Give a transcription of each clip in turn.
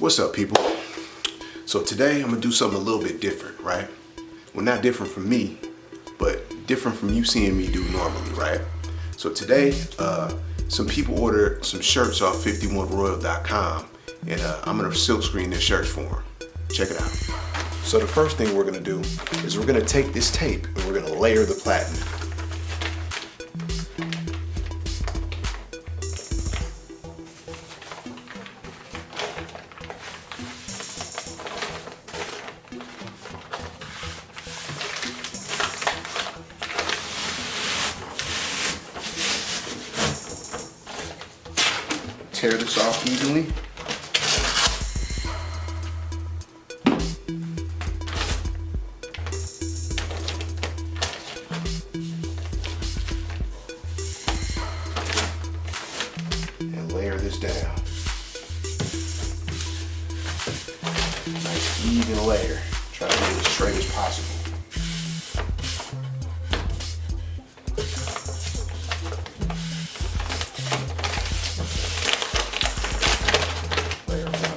What's up, people? So today I'm gonna do something a little bit different, right? Well, not different from me, but different from you seeing me do normally, right? So today, some people ordered some shirts off 51royal.com, and I'm gonna silk screen their shirts for them. Check it out. So the first thing we're gonna do is we're gonna take this tape and we're gonna layer the platen. Tear this off evenly. And layer this down. Nice even layer. Try to get it as straight as possible.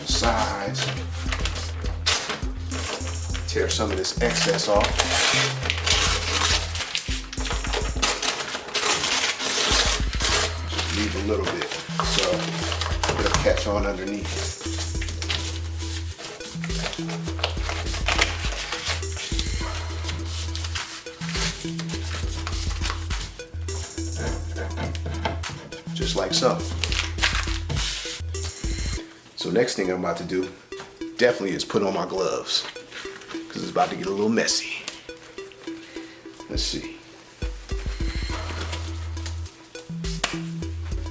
Sides. Tear some of this excess off. Just leave a little bit so it'll catch on underneath. Just like so. So next thing I'm about to do definitely is put on my gloves because it's about to get a little messy. Let's see.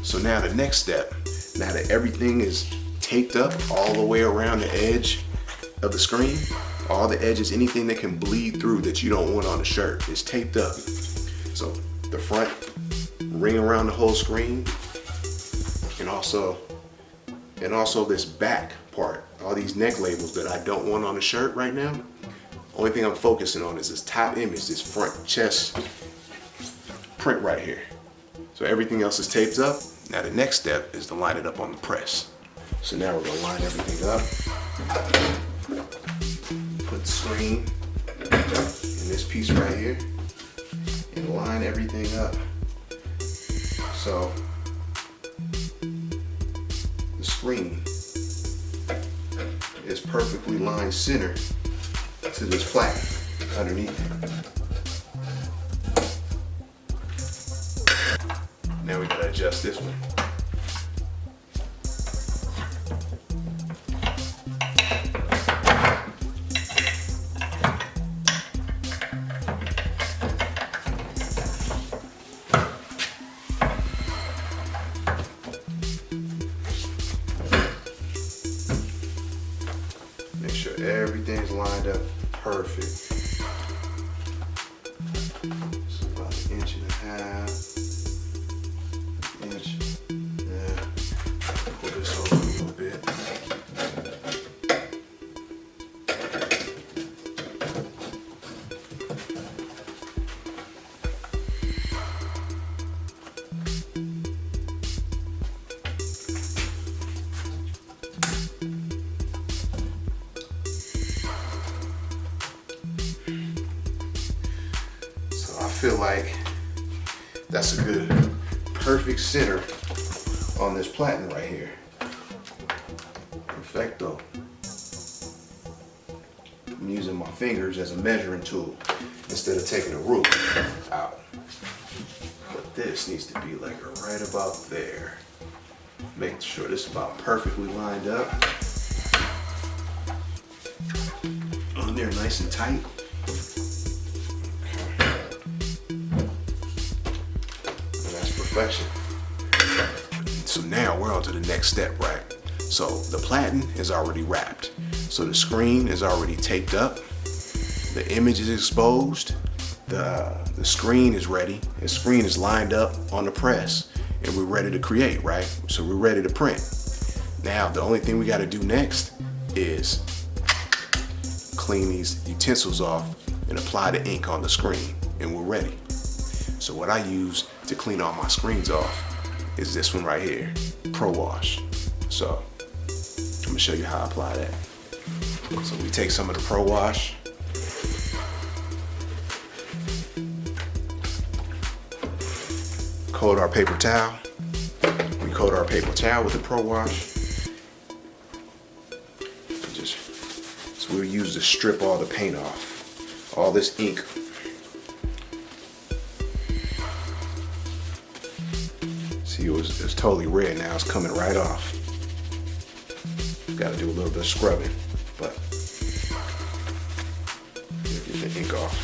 So now the next step, now that everything is taped up all the way around the edge of the screen, all the edges, anything that can bleed through that you don't want on the shirt is taped up. So the front ring around the whole screen, and also this back part, all these neck labels that I don't want on the shirt right now. Only thing I'm focusing on is this top image, this front chest print right here. So everything else is taped up. Now the next step is to line it up on the press. So now we're gonna line everything up. Put the screen in this piece right here and line everything up. So screen is perfectly line center to this platen underneath it. Now we gotta adjust this one. Make sure everything's lined up perfect. So about 1.5 inch. Yeah. Pull this over a little bit. I feel like that's a good, perfect center on this platen right here. Perfecto. I'm using my fingers as a measuring tool instead of taking a ruler out. But this needs to be like right about there. Making sure this is about perfectly lined up. On there nice and tight. Perfection. So now we're on to the next step, right? So the platen is already wrapped. So the screen is already taped up. The image is exposed. The screen is ready. The screen is lined up on the press, and we're ready to create, right? So we're ready to print. Now the only thing we got to do next is clean these utensils off and apply the ink on the screen, and we're ready. So what I use to clean all my screens off is this one right here, Pro Wash. So I'm gonna show you how I apply that. So we take some of the Pro Wash. Coat our paper towel. We coat our paper towel with the Pro Wash. So we'll use to strip all the paint off, all this ink. See, it was totally red. Now it's coming right off. Got to do a little bit of scrubbing, but get the ink off.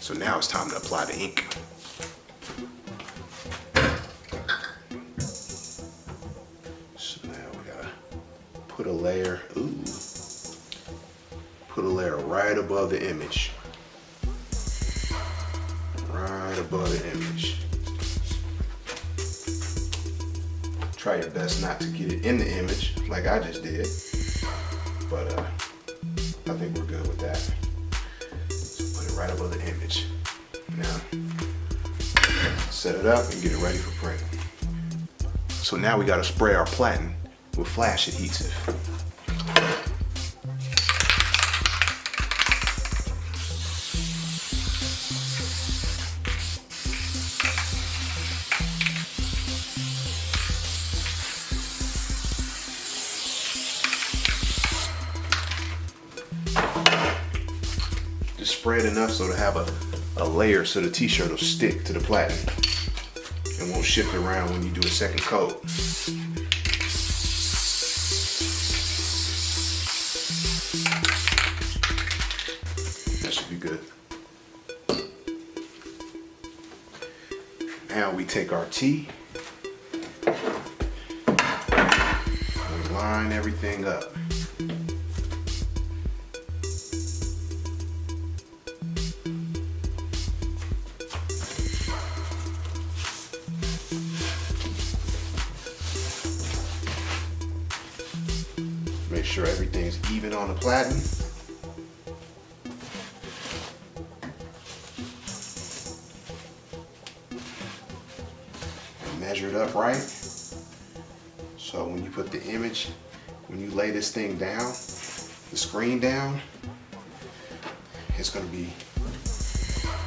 So now it's time to apply the ink. So now we gotta put a layer, put a layer right above the image. Right above the image. Try your best not to get it in the image like I just did, but I think we're good with that. So put it right above the image. Now, set it up and get it ready for print. So now we gotta spray our platen with flash adhesive. Just spray it enough so to have a layer so the t-shirt will stick to the platen and won't shift around when you do a second coat. That should be good. Now we take our tee and we line everything up. Make sure everything's even on the platen. And measure it up right. So when you put the image, when you lay this thing down, the screen down, it's gonna be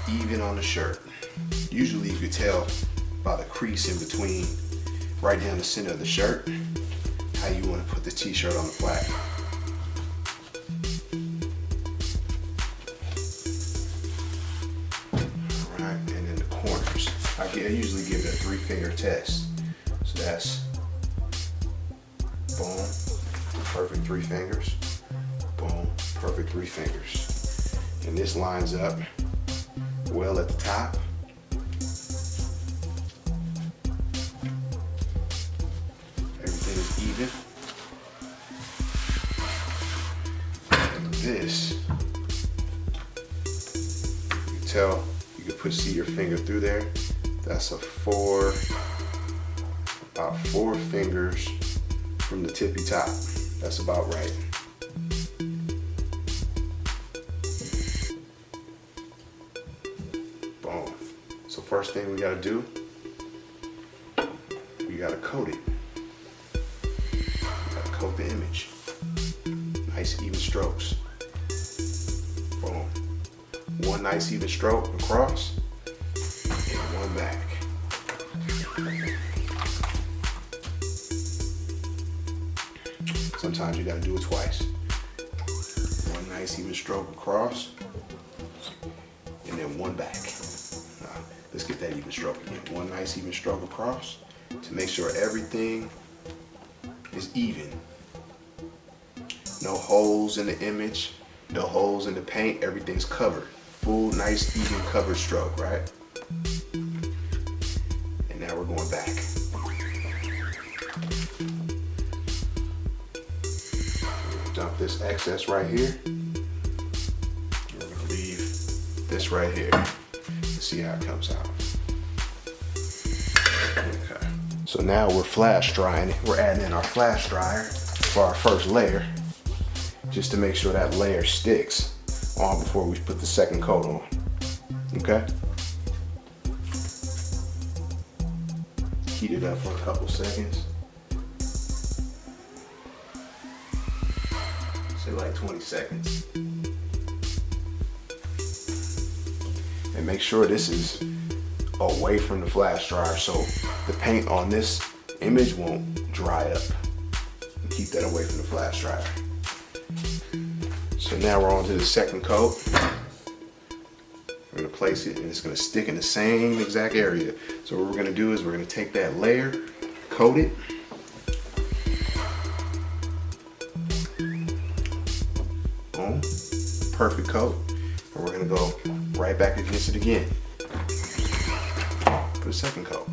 even on the shirt. Usually you could tell by the crease in between, right down the center of the shirt, how you want to put the t-shirt on the platen. Alright, and then the corners. I usually give it a 3-finger test. So that's boom, perfect 3 fingers, boom, perfect 3 fingers. And this lines up well at the top. Everything is even. And this, you can tell, you can see your finger through there. That's about 4 fingers from the tippy top. That's about right. Boom. So first thing we gotta do, we gotta coat it. We gotta coat the image. Nice even strokes. Boom. One nice even stroke across and one back. Sometimes you gotta do it twice. One nice even stroke across and then one back. Now, let's get that even stroke again. One nice even stroke across to make sure everything is even. No holes in the image, no holes in the paint, everything's covered. Full, nice, even covered stroke, right? And now we're going back. Dump this excess right here. We're gonna leave this right here. Let's see how it comes out. Okay. So now we're flash drying it. We're adding in our flash dryer for our first layer, just to make sure that layer sticks on before we put the second coat on. Okay. Heat it up for a couple seconds. Say like 20 seconds. And make sure this is away from the flash dryer so the paint on this image won't dry up. Keep that away from the flash dryer. So now we're on to the second coat. We're gonna place it and it's gonna stick in the same exact area. So what we're gonna do is we're gonna take that layer, coat it. Boom, perfect coat. And we're gonna go right back against it again for the second coat.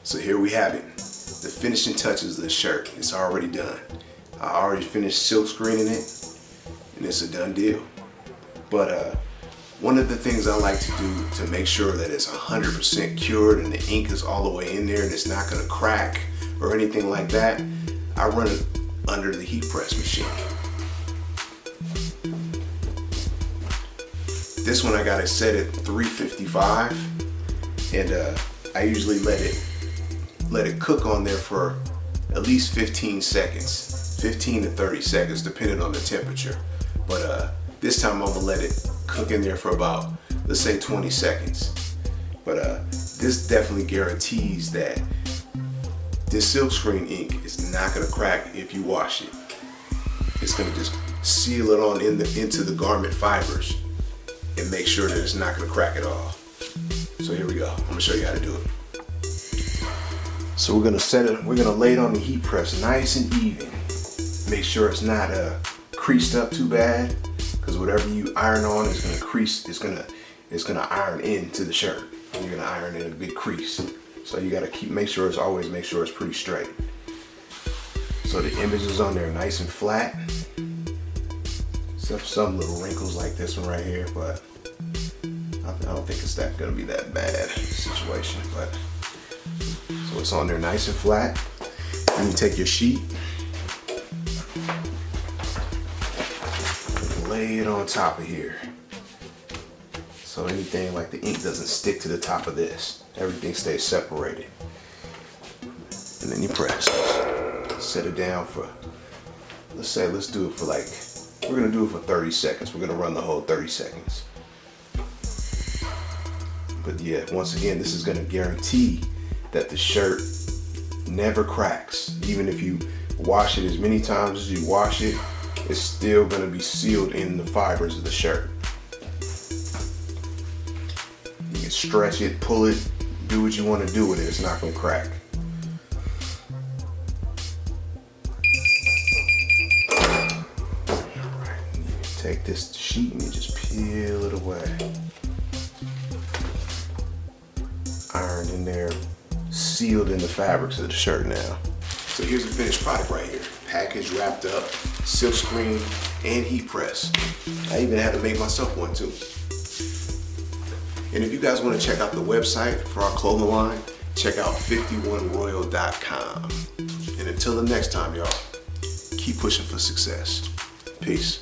So here we have it, the finishing touches of the shirt. It's already done. I already finished silk screening it, and it's a done deal. But one of the things I like to do to make sure that it's 100% cured and the ink is all the way in there and it's not gonna crack or anything like that, I run it under the heat press machine. This one I got it set at 355, and I usually let it cook on there for at least 15 seconds, 15 to 30 seconds, depending on the temperature. But this time I'm gonna let it cook in there for about, let's say 20 seconds. But this definitely guarantees that this silkscreen ink is not gonna crack if you wash it. It's gonna just seal it on into the garment fibers and make sure that it's not gonna crack at all. So here we go. I'm gonna show you how to do it. So we're gonna lay it on the heat press nice and even. Make sure it's not creased up too bad, because whatever you iron on is gonna crease, it's gonna iron into the shirt. And you're gonna iron in a big crease. So you gotta make sure it's pretty straight. So the image is on there nice and flat. Except some little wrinkles like this one right here, but I don't think it's gonna be that bad situation. But so it's on there nice and flat. Then you take your sheet and lay it on top of here. So anything like the ink doesn't stick to the top of this. Everything stays separated. And then you press. Set it down for, let's do it for like, we're gonna do it for 30 seconds. We're gonna run the whole 30 seconds. But yeah, once again, this is gonna guarantee that the shirt never cracks. Even if you wash it as many times as you wash it, it's still gonna be sealed in the fibers of the shirt. You can stretch it, pull it, do what you wanna do with it. It's not gonna crack. Take this sheet and you just peel it away. Ironed in there, sealed in the fabrics of the shirt now. So here's the finished product right here. Packaged, wrapped up, silk screen, and heat press. I even had to make myself one too. And if you guys want to check out the website for our clothing line, check out 51royal.com. And until the next time, y'all, keep pushing for success. Peace.